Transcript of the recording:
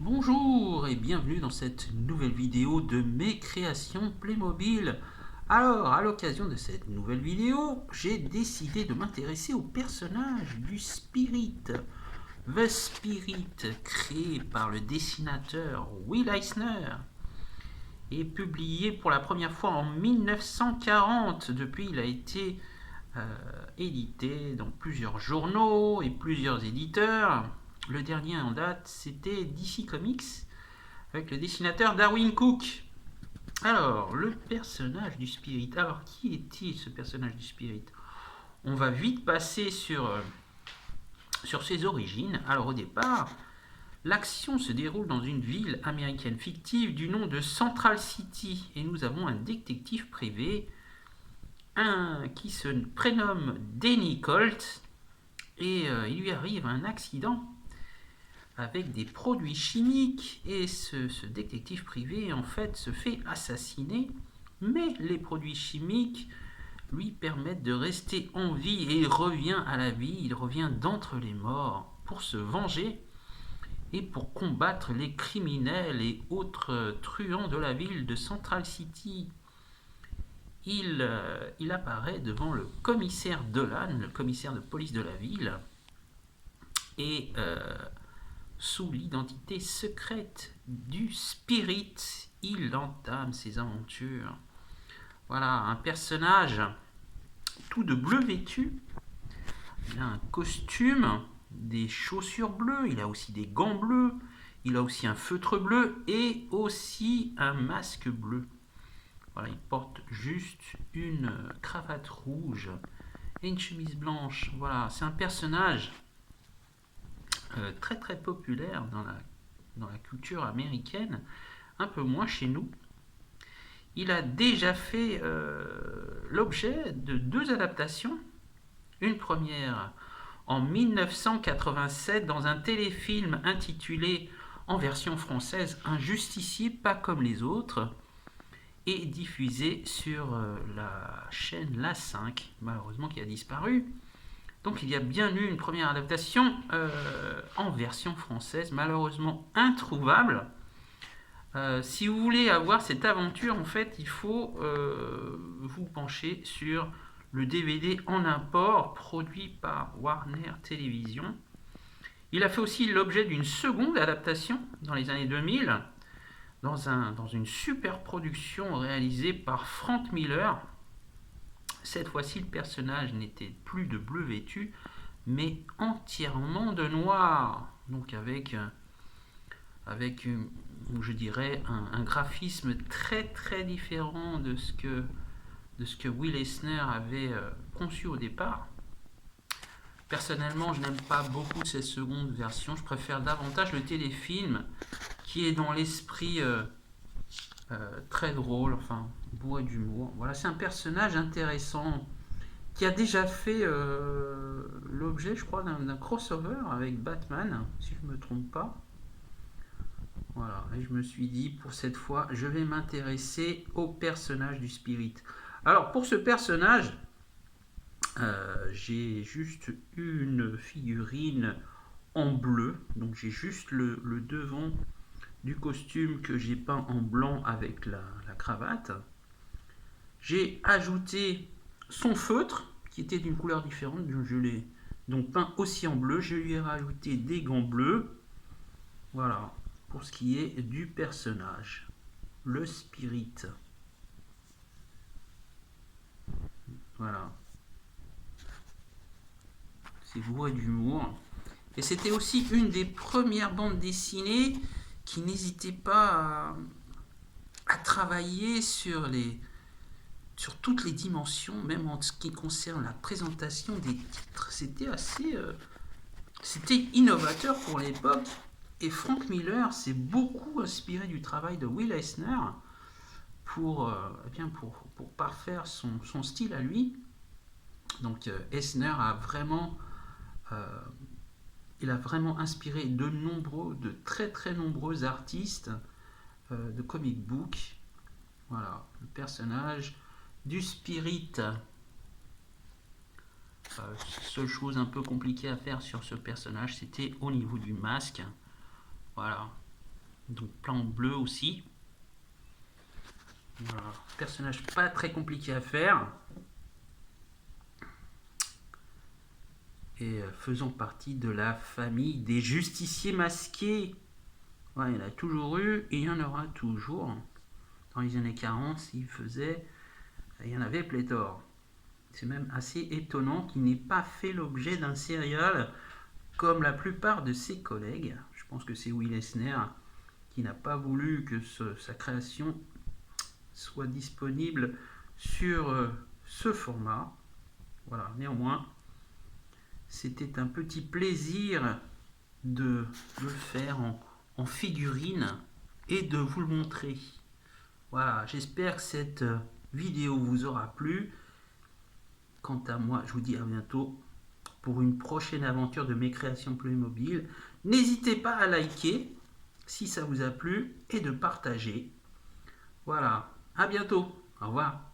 Bonjour et bienvenue dans cette nouvelle vidéo de mes créations Playmobil. Alors, à l'occasion de cette nouvelle vidéo, j'ai décidé de m'intéresser au personnage du Spirit. The Spirit, créé par le dessinateur Will Eisner, et publié pour la première fois en 1940. Depuis, il a été édité dans plusieurs journaux et plusieurs éditeurs. Le dernier en date, c'était DC Comics, avec le dessinateur Darwyn Cooke. Alors, le personnage du Spirit. Alors, qui est-il, ce personnage du Spirit? On va vite passer sur ses origines. Alors, au départ, l'action se déroule dans une ville américaine fictive du nom de Central City. Et nous avons un détective privé qui se prénomme Danny Colt. Et il lui arrive un accident avec des produits chimiques et ce détective privé en fait se fait assassiner, mais les produits chimiques lui permettent de rester en vie et il revient à la vie, il revient d'entre les morts pour se venger et pour combattre les criminels et autres truands de la ville de Central City. Il apparaît devant le commissaire Dolan, le commissaire de police de la ville, et sous l'identité secrète du Spirit, il entame ses aventures. Voilà, un personnage tout de bleu vêtu. Il a un costume, des chaussures bleues, il a aussi des gants bleus, il a aussi un feutre bleu et aussi un masque bleu. Voilà, il porte juste une cravate rouge et une chemise blanche. Voilà, c'est un personnage très très populaire dans la culture américaine, un peu moins chez nous. Il a déjà fait l'objet de 2 adaptations. Une première en 1987 dans un téléfilm intitulé en version française Un justicier pas comme les autres, et diffusé sur la chaîne La 5, malheureusement qui a disparu. Donc il y a bien eu une première adaptation en version française, malheureusement introuvable. Si vous voulez avoir cette aventure, en fait, il faut vous pencher sur le DVD en import produit par Warner Television. Il a fait aussi l'objet d'une seconde adaptation dans les années 2000, dans une super production réalisée par Frank Miller. Cette fois-ci, le personnage n'était plus de bleu vêtu, mais entièrement de noir. Donc avec je dirais, un graphisme très très différent de ce que Will Eisner avait conçu au départ. Personnellement, je n'aime pas beaucoup cette seconde version. Je préfère davantage le téléfilm qui est dans l'esprit très drôle, enfin bourré d'humour. Voilà, c'est un personnage intéressant qui a déjà fait l'objet, je crois, d'un crossover avec Batman, si je ne me trompe pas. Voilà, et je me suis dit, pour cette fois, je vais m'intéresser au personnage du Spirit. Alors, pour ce personnage, j'ai juste une figurine en bleu, donc j'ai juste le devant du costume que j'ai peint en blanc avec la cravate. J'ai ajouté son feutre, qui était d'une couleur différente, je l'ai donc peint aussi en bleu. Je lui ai rajouté des gants bleus. Voilà, pour ce qui est du personnage, le Spirit. Voilà, c'est bourré d'humour. Et c'était aussi une des premières bandes dessinées qui n'hésitait pas à travailler sur toutes les dimensions, même en ce qui concerne la présentation des titres. C'était innovateur pour l'époque. Et Frank Miller s'est beaucoup inspiré du travail de Will Eisner pour parfaire son style à lui. Donc Eisner il a vraiment inspiré de très très nombreux artistes de comic book. Voilà, le personnage du Spirit. Seule chose un peu compliquée à faire sur ce personnage, c'était au niveau du masque. Voilà. Donc plan bleu aussi. Voilà. Personnage pas très compliqué à faire. Et faisant partie de la famille des justiciers masqués. Ouais, il y en a toujours eu et il y en aura toujours. Dans les années 40, il y en avait pléthore. C'est même assez étonnant qu'il n'ait pas fait l'objet d'un serial comme la plupart de ses collègues. Je pense que c'est Will Eisner qui n'a pas voulu que sa création soit disponible sur ce format. Voilà, néanmoins, c'était un petit plaisir de le faire en figurine et de vous le montrer. Voilà, j'espère que cette vidéo vous aura plu. Quant à moi, je vous dis à bientôt pour une prochaine aventure de mes créations Playmobil. N'hésitez pas à liker si ça vous a plu et de partager. Voilà, à bientôt, au revoir.